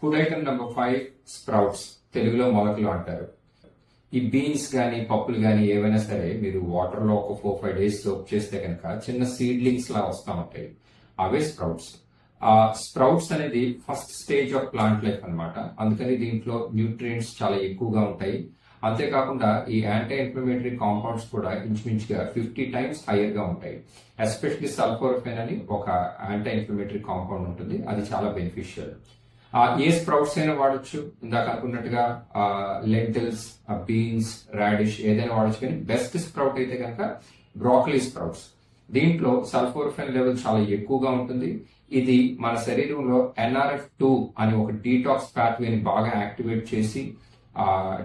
Food item number 5 sprouts, తెలుగులో మొలకలు అంటారు. ఈ బీన్స్ గానీ పప్పులు గానీ ఏవైనా సరే మీరు వాటర్ లో ఒక 4-5 డేస్ సోక్ చేస్తే కనుక చిన్న సీడ్లింగ్స్ లా వస్తూ ఉంటాయి. అవే స్ప్రౌట్స్. ఆ స్ప్రౌట్స్ అనేది first stage of plant life అన్నమాట. అందుకని దీంట్లో న్యూట్రియంట్స్ చాలా ఎక్కువగా ఉంటాయి. అంతేకాకుండా ఈ యాంటీ ఇన్ఫ్లమేటరీ కాంపౌండ్స్ కూడా ఇంచుమించుగా 50 టైమ్స్ హైయర్ గా ఉంటాయి. ఎస్పెషల్లీ సల్ఫోరఫెన్ అని ఒక యాంటీ ఇన్ఫ్లమేటరీ కాంపౌండ్ ఉంటుంది, అది చాలా బెనిఫిషియల్. ఏ స్ప్రౌట్స్ అయినా వాడచ్చు. ఇందాక అనుకున్నట్టుగా లెంటిల్స్, బీన్స్, రాడిష్ ఏదైనా వాడచ్చు. కానీ బెస్ట్ స్ప్రౌట్ అయితే కనుక బ్రాకలీ స్ప్రౌట్స్. దీంట్లో సల్ఫోరఫెన్ లెవెల్ చాలా ఎక్కువగా ఉంటుంది. ఇది మన శరీరంలో NRF2 అని ఒక డీటాక్స్ పాత్వేని బాగా యాక్టివేట్ చేసి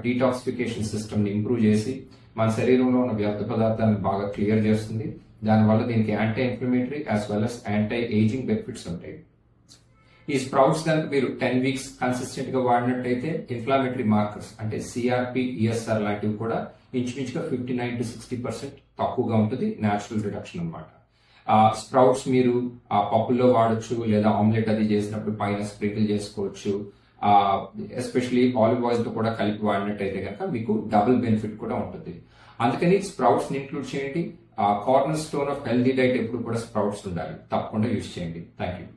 డీటాక్సిఫికేషన్ సిస్టమ్ ని ఇంప్రూవ్ చేసి మన శరీరంలో ఉన్న వ్యర్థ పదార్థాలను బాగా క్లియర్ చేస్తుంది. దానివల్ల దీనికి anti inflammatory as well as anti ageing benefits ఉంటాయి. ఈ స్ప్రౌట్స్ కనుక మీరు 10 వీక్స్ కన్సిస్టెంట్ గా వాడినట్టయితే ఇన్ఫ్లామేటరీ మార్కర్స్ అంటే CRP, ESR లాంటివి కూడా ఇంచుమించుగా 59 to 60% తక్కువగా ఉంటుంది. న్యాచురల్ రిడక్షన్ అనమాట. స్ప్రౌట్స్ మీరు పప్పుల్లో వాడచ్చు, లేదా ఆమ్లెట్ అది చేసినప్పుడు పైన స్ప్రింకిల్ చేసుకోవచ్చు. ఎస్పెషలీ ఆలివ్ ఆయిల్ తో కూడా కలిపి వాడినట్టయితే కనుక మీకు డబుల్ బెనిఫిట్ కూడా ఉంటుంది. అందుకని స్ప్రౌట్స్ ని ఇంక్లూడ్ చేయండి. Corner stone of healthy diet ఎప్పుడు కూడా స్ప్రౌట్స్ ఉండాలి. తప్పకుండా యూజ్ చేయండి. Thank you.